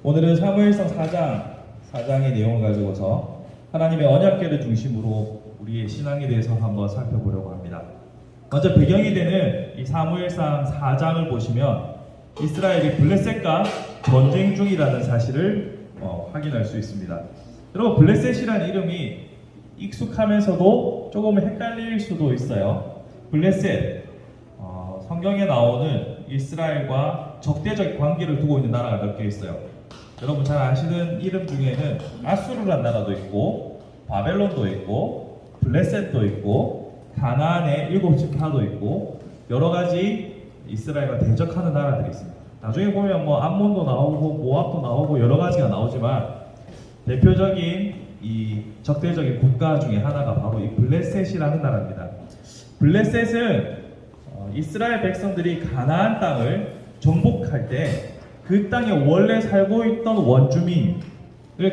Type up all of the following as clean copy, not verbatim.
오늘은 사무엘상 4장의 내용을 가지고서 하나님의 언약궤를 중심으로 우리의 신앙에 대해서 한번 살펴보려고 합니다. 먼저 배경이 되는 이 사무엘상 4장을 보시면 이스라엘이 블레셋과 전쟁 중이라는 사실을 확인할 수 있습니다. 여러분, 블레셋이라는 이름이 익숙하면서도 조금 헷갈릴 수도 있어요. 블레셋, 성경에 나오는 이스라엘과 적대적 관계를 두고 있는 나라가 몇 개 있어요. 여러분 잘 아시는 이름 중에는 아수르라는 나라도 있고, 바벨론도 있고, 블레셋도 있고, 가나안의 7지파도 있고, 여러 가지 이스라엘과 대적하는 나라들이 있습니다. 나중에 보면 암몬도 나오고 모압도 나오고 여러 가지가 나오지만 대표적인 이 적대적인 국가 중에 하나가 바로 이 블레셋이라는 나라입니다. 블레셋은 이스라엘 백성들이 가나안 땅을 정복할 때 그 땅에 원래 살고 있던 원주민을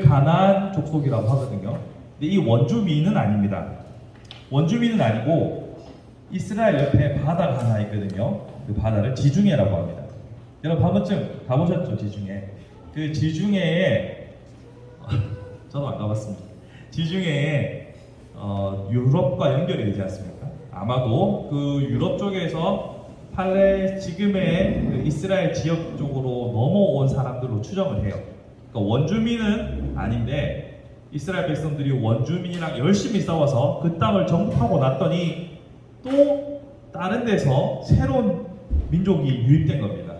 가나안 족속이라고 하거든요. 근데 이 원주민은 아닙니다. 원주민은 아니고 이스라엘 옆에 바다가 하나 있거든요. 그 바다를 지중해라고 합니다. 여러분 한 번쯤 가보셨죠? 지중해. 그 지중해에 저도 안 가봤습니다. 지중해에 유럽과 연결이 되지 않습니까? 아마도 그 유럽 쪽에서 지금의 그 이스라엘 지역 쪽으로 넘어온 사람들로 추정을 해요. 그러니까 원주민은 아닌데 이스라엘 백성들이 원주민이랑 열심히 싸워서 그 땅을 정복하고 났더니 또 다른 데서 새로운 민족이 유입된 겁니다.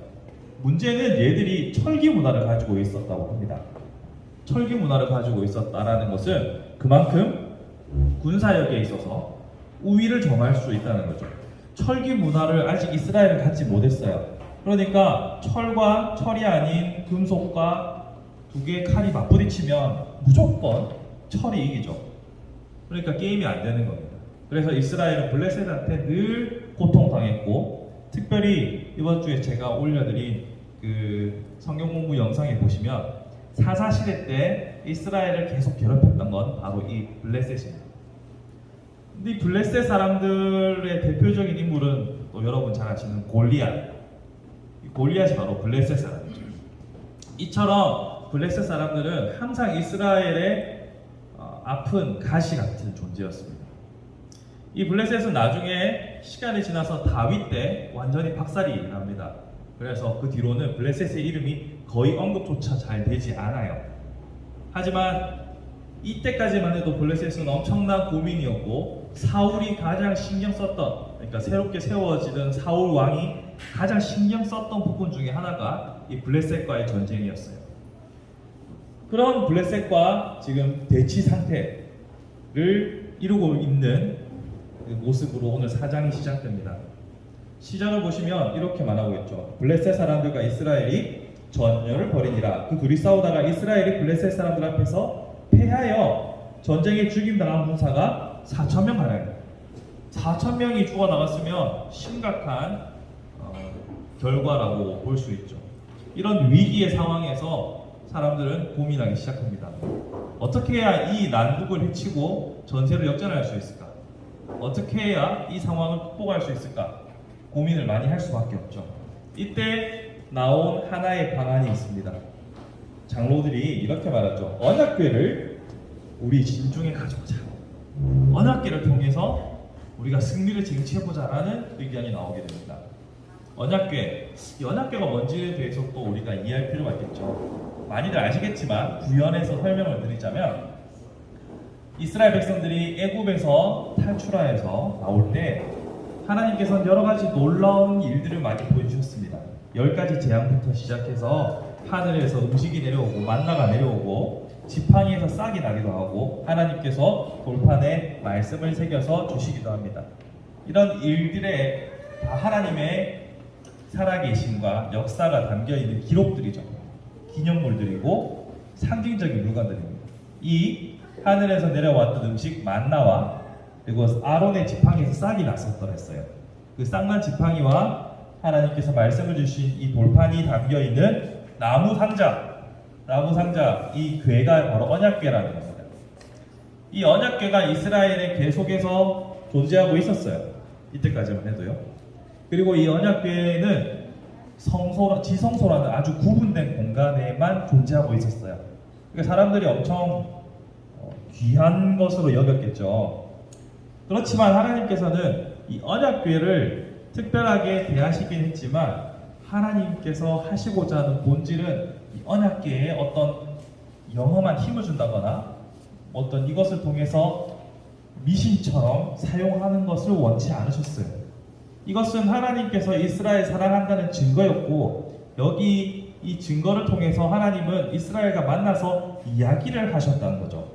문제는 얘들이 철기 문화를 가지고 있었다고 합니다. 철기 문화를 가지고 있었다라는 것은 그만큼 군사력에 있어서 우위를 점할 수 있다는 거죠. 철기 문화를 아직 이스라엘은 갖지 못했어요. 그러니까 철과 철이 아닌 금속과 두 개의 칼이 맞부딪히면 무조건 철이 이기죠. 그러니까 게임이 안 되는 겁니다. 그래서 이스라엘은 블레셋한테 늘 고통당했고, 특별히 이번 주에 제가 올려드린 그 성경 공부 영상에 보시면 사사시대 때 이스라엘을 계속 괴롭혔던 건 바로 이 블레셋입니다. 근데 이 블레셋 사람들의 대표적인 인물은 또 여러분 잘 아시는 골리앗. 골리앗이 바로 블레셋 사람이죠. 이처럼 블레셋 사람들은 항상 이스라엘의 아픈 가시 같은 존재였습니다. 이 블레셋은 나중에 시간이 지나서 다윗 때 완전히 박살이 납니다. 그래서 그 뒤로는 블레셋의 이름이 거의 언급조차 잘 되지 않아요. 하지만 이때까지만 해도 블레셋은 엄청난 고민이었고, 사울이 가장 신경 썼던, 그러니까 새롭게 세워지던 사울 왕이 가장 신경 썼던 부분 중에 하나가 이 블레셋과의 전쟁이었어요. 그런 블레셋과 지금 대치 상태를 이루고 있는 그 모습으로 오늘 4장이 시작됩니다. 시작을 보시면 이렇게 말하고 있죠. 블레셋 사람들과 이스라엘이 전열을 벌이니라. 그 둘이 싸우다가 이스라엘이 블레셋 사람들 앞에서 패하여 전쟁에 죽임당한 군사가 4,000명 가량입니다. 4,000명이 죽어나갔으면 심각한 결과라고 볼 수 있죠. 이런 위기의 상황에서 사람들은 고민하기 시작합니다. 어떻게 해야 이 난국을 헤치고 전세를 역전할 수 있을까? 어떻게 해야 이 상황을 극복할 수 있을까? 고민을 많이 할 수밖에 없죠. 이때 나온 하나의 방안이 있습니다. 장로들이 이렇게 말하죠. 언약궤를 우리 진중에 가져오자. 언약궤를 통해서 우리가 승리를 쟁취해보자라는 의견이 나오게 됩니다. 언약궤, 이 언약궤가 뭔지에 대해서 또 우리가 이해할 필요가 있겠죠. 많이들 아시겠지만 구현해서 설명을 드리자면, 이스라엘 백성들이 애굽에서 탈출하여서 나올 때 하나님께서는 여러 가지 놀라운 일들을 많이 보여주셨습니다. 10가지 재앙부터 시작해서 하늘에서 음식이 내려오고 만나가 내려오고 지팡이에서 싹이 나기도 하고 하나님께서 돌판에 말씀을 새겨서 주시기도 합니다. 이런 일들에 다 하나님의 살아계심과 역사가 담겨있는 기록들이죠. 기념물들이고 상징적인 물건들입니다. 이 하늘에서 내려왔던 음식 만나와 그리고 아론의 지팡이에서 싹이 났었더라 했어요. 그 싹난 지팡이와 하나님께서 말씀을 주신 이 돌판이 담겨있는 나무 상자, 이 궤가 바로 언약궤라는 겁니다. 이 언약궤가 이스라엘에 계속해서 존재하고 있었어요. 이때까지만 해도요. 그리고 이 언약궤는 지성소라는 아주 구분된 공간에만 존재하고 있었어요. 그러니까 사람들이 엄청 귀한 것으로 여겼겠죠. 그렇지만 하나님께서는 이 언약궤를 특별하게 대하시긴 했지만 하나님께서 하시고자 하는 본질은 이 언약궤에 어떤 영험한 힘을 준다거나 어떤 이것을 통해서 미신처럼 사용하는 것을 원치 않으셨어요. 이것은 하나님께서 이스라엘 사랑한다는 증거였고, 여기 이 증거를 통해서 하나님은 이스라엘과 만나서 이야기를 하셨다는 거죠.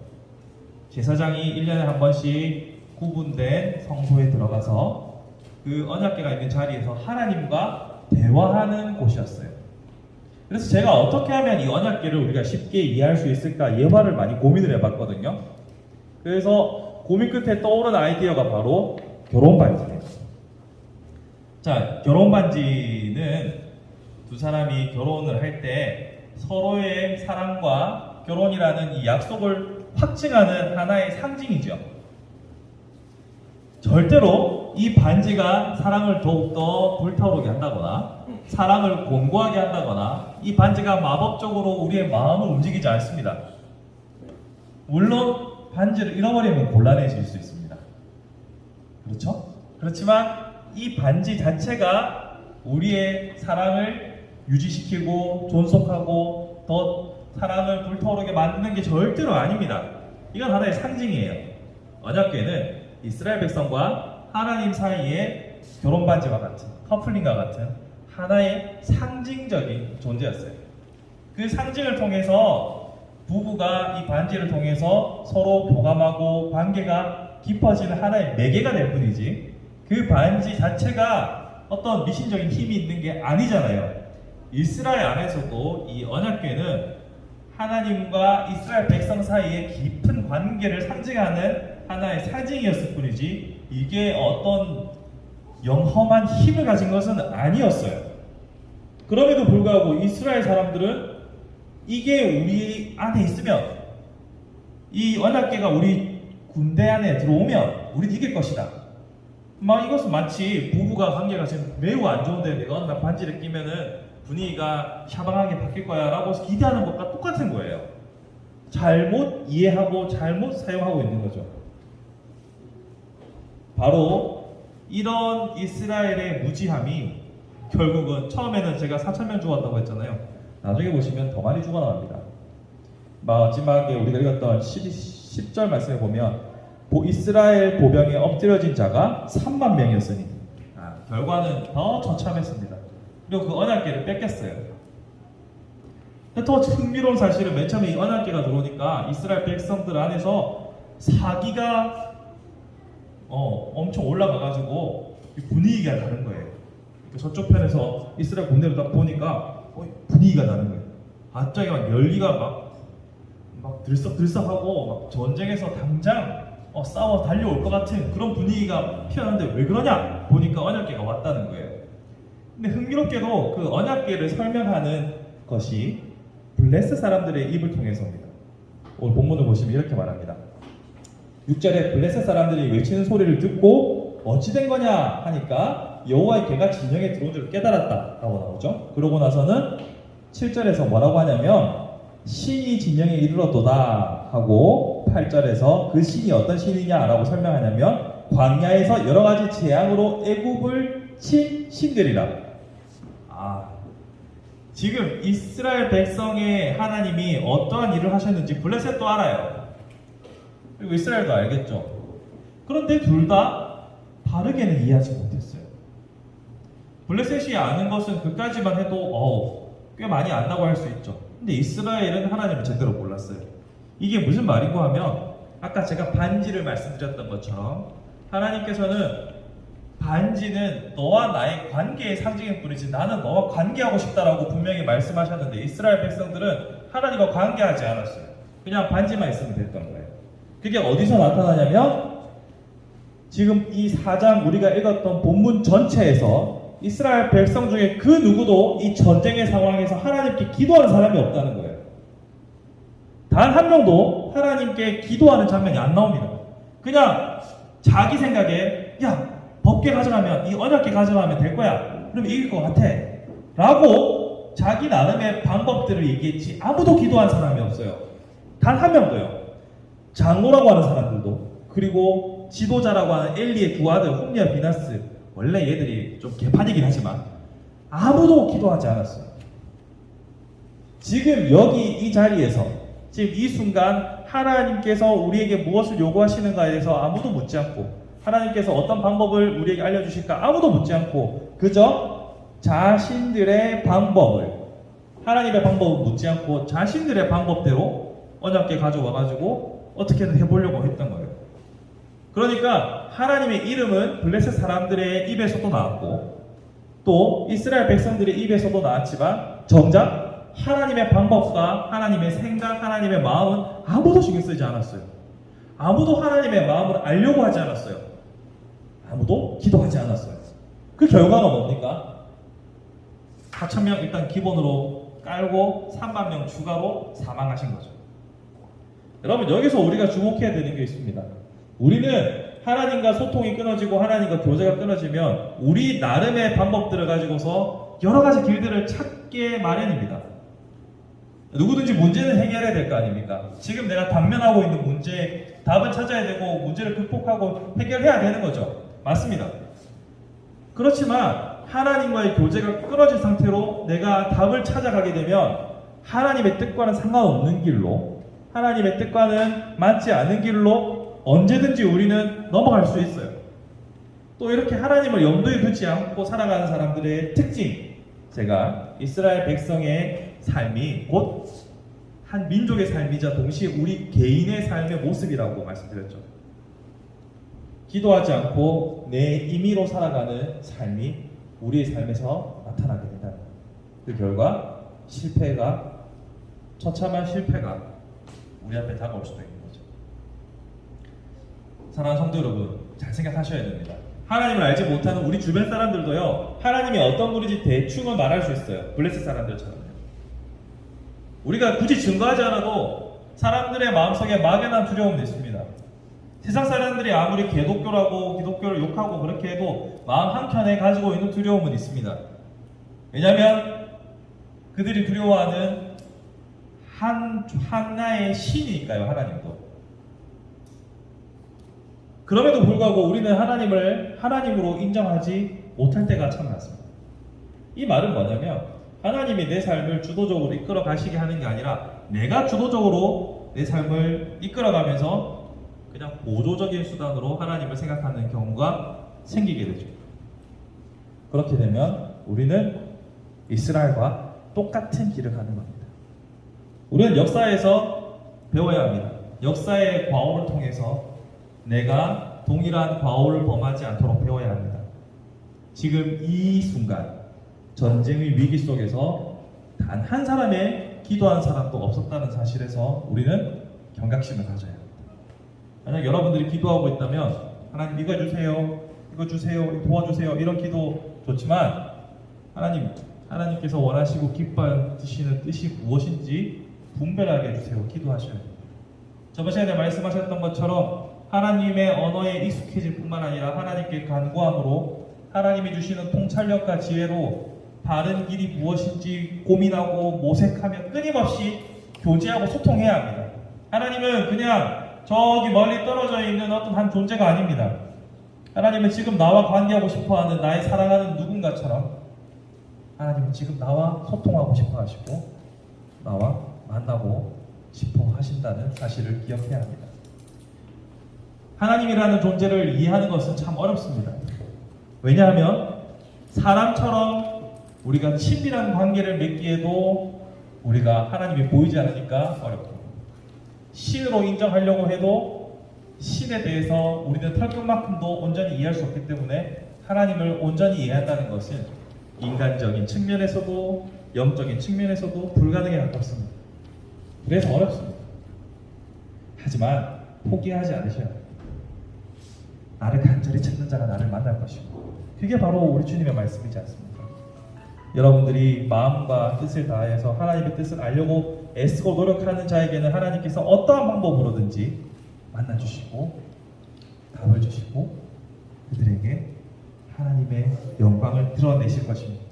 제사장이 1년에 한 번씩 구분된 성소에 들어가서 그 언약궤가 있는 자리에서 하나님과 대화하는 곳이었어요. 그래서 제가 어떻게 하면 이 언약궤를 우리가 쉽게 이해할 수 있을까 예화를 많이 고민을 해봤거든요. 그래서 고민 끝에 떠오른 아이디어가 바로 결혼 반지예요. 자, 결혼 반지는 두 사람이 결혼을 할 때 서로의 사랑과 결혼이라는 이 약속을 확증하는 하나의 상징이죠. 절대로 이 반지가 사랑을 더욱더 불타오르게 한다거나 사랑을 곤고하게 한다거나 이 반지가 마법적으로 우리의 마음을 움직이지 않습니다. 물론 반지를 잃어버리면 곤란해질 수 있습니다. 그렇죠? 그렇지만 이 반지 자체가 우리의 사랑을 유지시키고 존속하고 더 사랑을 불타오르게 만드는 게 절대로 아닙니다. 이건 하나의 상징이에요. 언약궤는 이스라엘 백성과 하나님 사이의 결혼 반지와 같은, 커플링과 같은 하나의 상징적인 존재였어요. 그 상징을 통해서 부부가 이 반지를 통해서 서로 교감하고 관계가 깊어지는 하나의 매개가 될 뿐이지, 그 반지 자체가 어떤 미신적인 힘이 있는 게 아니잖아요. 이스라엘 안에서도 이 언약궤는 하나님과 이스라엘 백성 사이의 깊은 관계를 상징하는 하나의 상징이었을 뿐이지 이게 어떤 영험한 힘을 가진 것은 아니었어요. 그럼에도 불구하고 이스라엘 사람들은 이게 우리 안에 있으면, 이 언약궤가 우리 군대 안에 들어오면 우리는 이길 것이다. 막 이것은 마치 부부가 관계가 지금 매우 안 좋은데 내가 어느 날 반지를 끼면은 분위기가 샤방하게 바뀔 거야 라고 기대하는 것과 똑같은 거예요. 잘못 이해하고 잘못 사용하고 있는 거죠. 바로 이런 이스라엘의 무지함이 결국은 처음에는 제가 4,000명 죽었다고 했잖아요. 나중에 보시면 더 많이 죽어나갑니다. 마지막에 우리가 읽었던 10절 말씀에 보면 이스라엘 보병에 엎드려진 자가 3만 명이었으니 결과는 더 처참했습니다. 그리고 그 언약궤를 뺏겼어요. 근데 더 흥미로운 사실은 맨 처음에 이 언약궤가 들어오니까 이스라엘 백성들 안에서 사기가 엄청 올라가가지고 분위기가 다른 거예요. 저쪽 편에서 이스라엘 군대를 딱 보니까 분위기가 다른 거예요. 갑자기 막 열기가 막 들썩들썩하고 막 전쟁에서 당장 싸워 달려올 것 같은 그런 분위기가 피어나는데 왜 그러냐 보니까 언약궤가 왔다는 거예요. 근데 흥미롭게도 그 언약궤를 설명하는 것이 블레스 사람들의 입을 통해서입니다. 오늘 본문을 보시면 이렇게 말합니다. 6절에 블레셋 사람들이 외치는 소리를 듣고 어찌 된 거냐 하니까 여호와의 궤가 진영에 들어온 줄 깨달았다 라고 나오죠. 그러고 나서는 7절에서 뭐라고 하냐면 신이 진영에 이르렀도다 하고 8절에서 그 신이 어떤 신이냐 라고 설명하냐면 광야에서 여러 가지 재앙으로 애굽을 친 신들이라. 지금 이스라엘 백성의 하나님이 어떠한 일을 하셨는지 블레셋도 알아요. 그리고 이스라엘도 알겠죠. 그런데 둘 다 바르게는 이해하지 못했어요. 블레셋이 아는 것은 그까지만 해도 꽤 많이 안다고 할 수 있죠. 근데 이스라엘은 하나님을 제대로 몰랐어요. 이게 무슨 말인고 하면 아까 제가 반지를 말씀드렸던 것처럼 하나님께서는 반지는 너와 나의 관계의 상징일 뿐이지 나는 너와 관계하고 싶다라고 분명히 말씀하셨는데 이스라엘 백성들은 하나님과 관계하지 않았어요. 그냥 반지만 있으면 됐던 거예요. 그게 어디서 나타나냐면 지금 이 4장 우리가 읽었던 본문 전체에서 이스라엘 백성 중에 그 누구도 이 전쟁의 상황에서 하나님께 기도하는 사람이 없다는 거예요. 단 한 명도 하나님께 기도하는 장면이 안 나옵니다. 그냥 자기 생각에 법궤 가져가면 이 언약궤 가져가면 될 거야. 그럼 이길 것 같아. 라고 자기 나름의 방법들을 얘기했지 아무도 기도한 사람이 없어요. 단 한 명도요. 장로라고 하는 사람들도, 그리고 지도자라고 하는 엘리의 두 아들 홈리와 비나스, 원래 얘들이 좀 개판이긴 하지만 아무도 기도하지 않았어요. 지금 여기 이 자리에서 지금 이 순간 하나님께서 우리에게 무엇을 요구하시는가에 대해서 아무도 묻지 않고, 하나님께서 어떤 방법을 우리에게 알려주실까 아무도 묻지 않고, 그저 자신들의 방법을, 하나님의 방법을 묻지 않고 자신들의 방법대로 언약궤 가져와가지고 어떻게든 해보려고 했던 거예요. 그러니까 하나님의 이름은 블레셋 사람들의 입에서도 나왔고 또 이스라엘 백성들의 입에서도 나왔지만 정작 하나님의 방법과 하나님의 생각, 하나님의 마음은 아무도 신경 쓰지 않았어요. 아무도 하나님의 마음을 알려고 하지 않았어요. 아무도 기도하지 않았어요. 그 결과가 뭡니까? 4,000명 일단 기본으로 깔고 3만 명 추가로 사망하신 거죠. 여러분, 여기서 우리가 주목해야 되는 게 있습니다. 우리는 하나님과 소통이 끊어지고 하나님과 교제가 끊어지면 우리 나름의 방법들을 가지고서 여러 가지 길들을 찾게 마련입니다. 누구든지 문제는 해결해야 될 거 아닙니까? 지금 내가 당면하고 있는 문제 답을 찾아야 되고 문제를 극복하고 해결해야 되는 거죠. 맞습니다. 그렇지만 하나님과의 교제가 끊어진 상태로 내가 답을 찾아가게 되면 하나님의 뜻과는 상관없는 길로, 하나님의 뜻과는 맞지 않은 길로 언제든지 우리는 넘어갈 수 있어요. 또 이렇게 하나님을 염두에 두지 않고 살아가는 사람들의 특징, 제가 이스라엘 백성의 삶이 곧 한 민족의 삶이자 동시에 우리 개인의 삶의 모습이라고 말씀드렸죠. 기도하지 않고 내 임의로 살아가는 삶이 우리의 삶에서 나타나게 된다. 그 결과 실패가, 처참한 실패가 우리 앞에 다가올 수도 있는 거죠. 사랑하는 성도 여러분, 잘 생각하셔야 됩니다. 하나님을 알지 못하는 우리 주변 사람들도요, 하나님이 어떤 분인지 대충은 말할 수 있어요. 블레셋 사람들처럼요. 우리가 굳이 증거하지 않아도 사람들의 마음속에 막연한 두려움도 있습니다. 세상 사람들이 아무리 개독교라고 기독교를 욕하고 그렇게 해도 마음 한켠에 가지고 있는 두려움은 있습니다. 왜냐하면 그들이 두려워하는 하나의 신이니까요. 하나님도. 그럼에도 불구하고 우리는 하나님을 하나님으로 인정하지 못할 때가 참 많습니다. 이 말은 뭐냐면 하나님이 내 삶을 주도적으로 이끌어 가시게 하는 게 아니라 내가 주도적으로 내 삶을 이끌어가면서 그냥 보조적인 수단으로 하나님을 생각하는 경우가 생기게 되죠. 그렇게 되면 우리는 이스라엘과 똑같은 길을 가는 겁니다. 우리는 역사에서 배워야 합니다. 역사의 과오를 통해서 내가 동일한 과오를 범하지 않도록 배워야 합니다. 지금 이 순간 전쟁의 위기 속에서 단 한 사람의 기도한 사람도 없었다는 사실에서 우리는 경각심을 가져야 합니다. 만약 여러분들이 기도하고 있다면 하나님 이거 주세요, 이거 주세요, 도와주세요 이런 기도 좋지만 하나님께서 원하시고 기뻐하시는 뜻이 무엇인지 분별하게 해주세요. 기도하셔야 됩니다. 저번 시간에 말씀하셨던 것처럼 하나님의 언어에 익숙해질 뿐만 아니라 하나님께 간구함으로 하나님이 주시는 통찰력과 지혜로 바른 길이 무엇인지 고민하고 모색하며 끊임없이 교제하고 소통해야 합니다. 하나님은 그냥 저기 멀리 떨어져 있는 어떤 한 존재가 아닙니다. 하나님은 지금 나와 관계하고 싶어하는 나의 사랑하는 누군가처럼 하나님은 지금 나와 소통하고 싶어 하시고 나와 만나고 싶어 하신다는 사실을 기억해야 합니다. 하나님이라는 존재를 이해하는 것은 참 어렵습니다. 왜냐하면 사람처럼 우리가 친밀한 관계를 맺기에도 우리가 하나님이 보이지 않으니까 어렵고, 신으로 인정하려고 해도 신에 대해서 우리는 털끝만큼도 온전히 이해할 수 없기 때문에 하나님을 온전히 이해한다는 것은 인간적인 측면에서도 영적인 측면에서도 불가능에 가깝습니다. 그래서 어렵습니다. 하지만 포기하지 않으셔야 합니다. 나를 간절히 찾는 자가 나를 만날 것이고, 그게 바로 우리 주님의 말씀이지 않습니까? 여러분들이 마음과 뜻을 다해서 하나님의 뜻을 알려고 애쓰고 노력하는 자에게는 하나님께서 어떠한 방법으로든지 만나주시고 답을 주시고 그들에게 하나님의 영광을 드러내실 것입니다.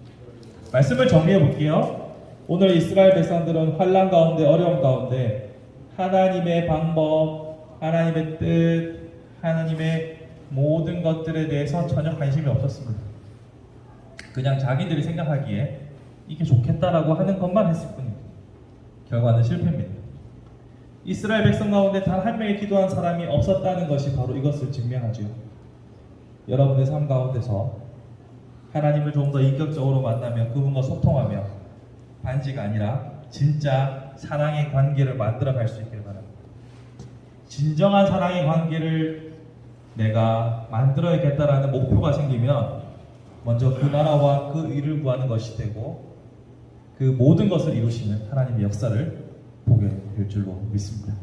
말씀을 정리해 볼게요. 오늘 이스라엘 백성들은 환란 가운데 어려움 가운데 하나님의 방법, 하나님의 뜻, 하나님의 모든 것들에 대해서 전혀 관심이 없었습니다. 그냥 자기들이 생각하기에 이게 좋겠다라고 하는 것만 했을 뿐입니다. 결과는 실패입니다. 이스라엘 백성 가운데 단 한 명의 기도한 사람이 없었다는 것이 바로 이것을 증명하죠. 여러분의 삶 가운데서 하나님을 좀 더 인격적으로 만나며 그분과 소통하며 반지가 아니라 진짜 사랑의 관계를 만들어 갈 수 있기를 바랍니다. 진정한 사랑의 관계를 내가 만들어야겠다라는 목표가 생기면 먼저 그 나라와 그 일을 구하는 것이 되고 그 모든 것을 이루시는 하나님의 역사를 보게 될 줄로 믿습니다.